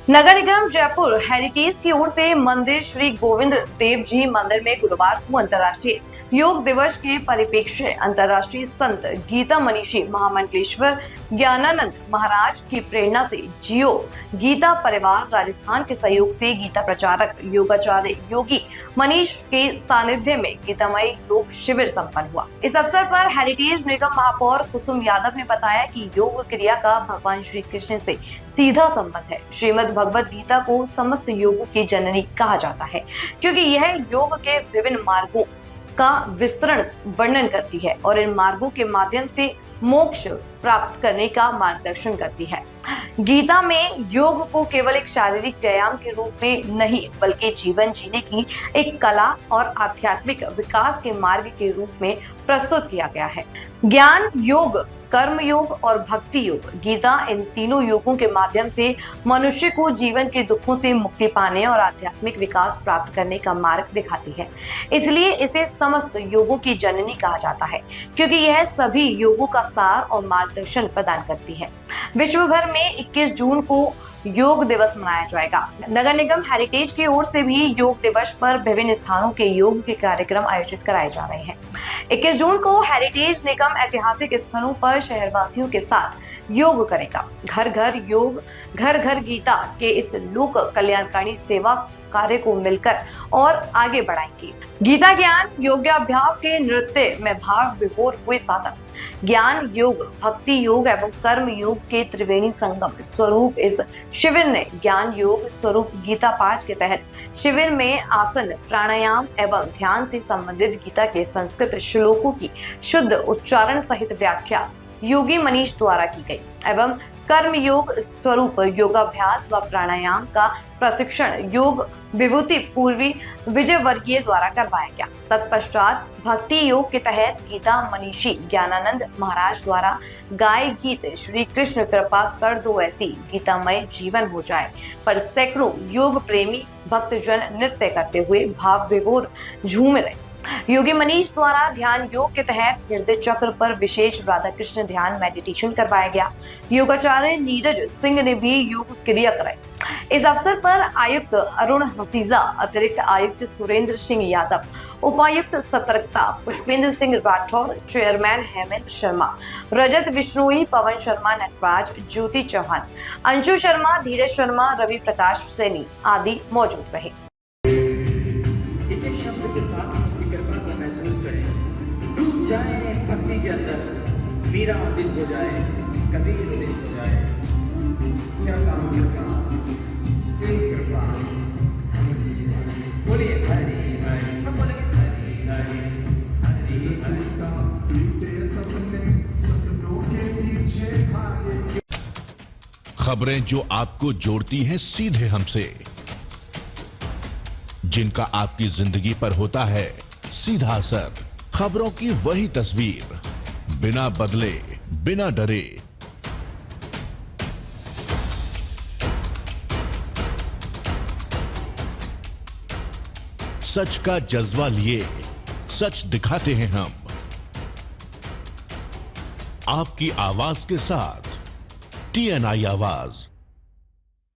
नगर निगम Jaipur heritage की ओर से मंदिर श्री गोविंद देव जी मंदिर में गुरुवार को अंतर्राष्ट्रीय योग दिवस के परिप्रेक्ष्य में अंतर्राष्ट्रीय संत गीता मनीषी महामंडलेश्वर ज्ञानानंद महाराज की प्रेरणा से जियो गीता परिवार राजस्थान के सहयोग से गीता प्रचारक योगाचार्य योगी मनीष के सानिध्य में गीतामय योग शिविर संपन्न हुआ। इस अवसर पर हेरिटेज निगम महापौर कुसुम यादव ने बताया कि योग क्रिया का भगवान श्री कृष्ण से सीधा संबंध है। श्रीमद् भगवद गीता को समस्त योगों की जननी कहा जाता है क्योंकि यह योग के विभिन्न मार्गों का विस्तृण वर्णन करती है और इन मार्गों के माध्यम से मोक्ष प्राप्त करने का मार्गदर्शन करती है। गीता में योग को केवल एक शारीरिक व्यायाम के रूप में नहीं बल्कि जीवन जीने की एक कला और आध्यात्मिक विकास के मार्ग के रूप में प्रस्तुत किया गया है। ज्ञान योग, कर्म योग और भक्ति योग, गीता इन तीनों योगों के माध्यम से मनुष्य को जीवन के दुखों से मुक्ति पाने और आध्यात्मिक विकास प्राप्त करने का मार्ग दिखाती है। इसलिए इसे समस्त योगों की जननी कहा जाता है क्योंकि यह सभी योगों का सार और मार्गदर्शन प्रदान करती है। विश्व भर में 21 जून को योग दिवस मनाया जाएगा। नगर निगम हेरिटेज की ओर से भी योग दिवस पर विभिन्न स्थानों के योग के कार्यक्रम आयोजित कराए जा रहे हैं। 21 जून को हेरिटेज निगम ऐतिहासिक स्थलों पर शहरवासियों के साथ योग करेगा। घर घर योग, घर घर गीता के इस लोक कल्याणकारी सेवा कार्य को मिलकर और आगे बढ़ाएंगे। गीता ज्ञान योगाभ्यास के नृत्य में भाव विभोर हुए साधन, ज्ञान योग, भक्ति योग एवं कर्म योग के त्रिवेणी संगम स्वरूप इस शिविर ने ज्ञान योग स्वरूप गीता पाठ के तहत शिविर में आसन, प्राणायाम एवं ध्यान से संबंधित गीता के संस्कृत श्लोकों की शुद्ध उच्चारण सहित व्याख्या योगी मनीष द्वारा की गई एवं कर्म योग स्वरूप योगाभ्यास व प्राणायाम का प्रशिक्षण योग विभूति पूर्वी विजय वर्गीय द्वारा करवाया गया। तत्पश्चात भक्ति योग के तहत गीता मनीषी ज्ञानानंद महाराज द्वारा गाय गीत श्री कृष्ण कृपा कर दो ऐसी गीतामय जीवन हो जाए पर सैकड़ों योग प्रेमी भक्तजन नृत्य करते हुए भाव विभोर झूम रहे। योगी मनीष द्वारा ध्यान योग के तहत हृदय चक्र पर विशेष राधा कृष्ण ध्यान मेडिटेशन करवाया गया। योगाचार्य नीरज सिंह ने भी योग क्रिया कराई। इस अवसर पर आयुक्त अरुण हसीजा, अतिरिक्त आयुक्त सुरेंद्र सिंह यादव, उपायुक्त सतर्कता पुष्पेंद्र सिंह राठौर, चेयरमैन हेमंत शर्मा, रजत बिश्नोई, पवन शर्मा, नटराज, ज्योति चौहान, अंशु शर्मा, धीरज शर्मा, रवि प्रकाश सैनी आदि मौजूद रहे। जाए भक्ति के अंदर, मीरा दिल हो जाए, कबीर दिल हो जाए, क्या काम कृपा, कृपा, बोलिए हरि हरि, सब बोलेंगे हरि हरि हरि हरि। खबरें जो आपको जोड़ती हैं सीधे हमसे, जिनका आपकी जिंदगी पर होता है सीधा असर, खबरों की वही तस्वीर, बिना बदले, बिना डरे। सच का जज्बा लिए सच दिखाते हैं हम, आपकी आवाज के साथ TNI आवाज।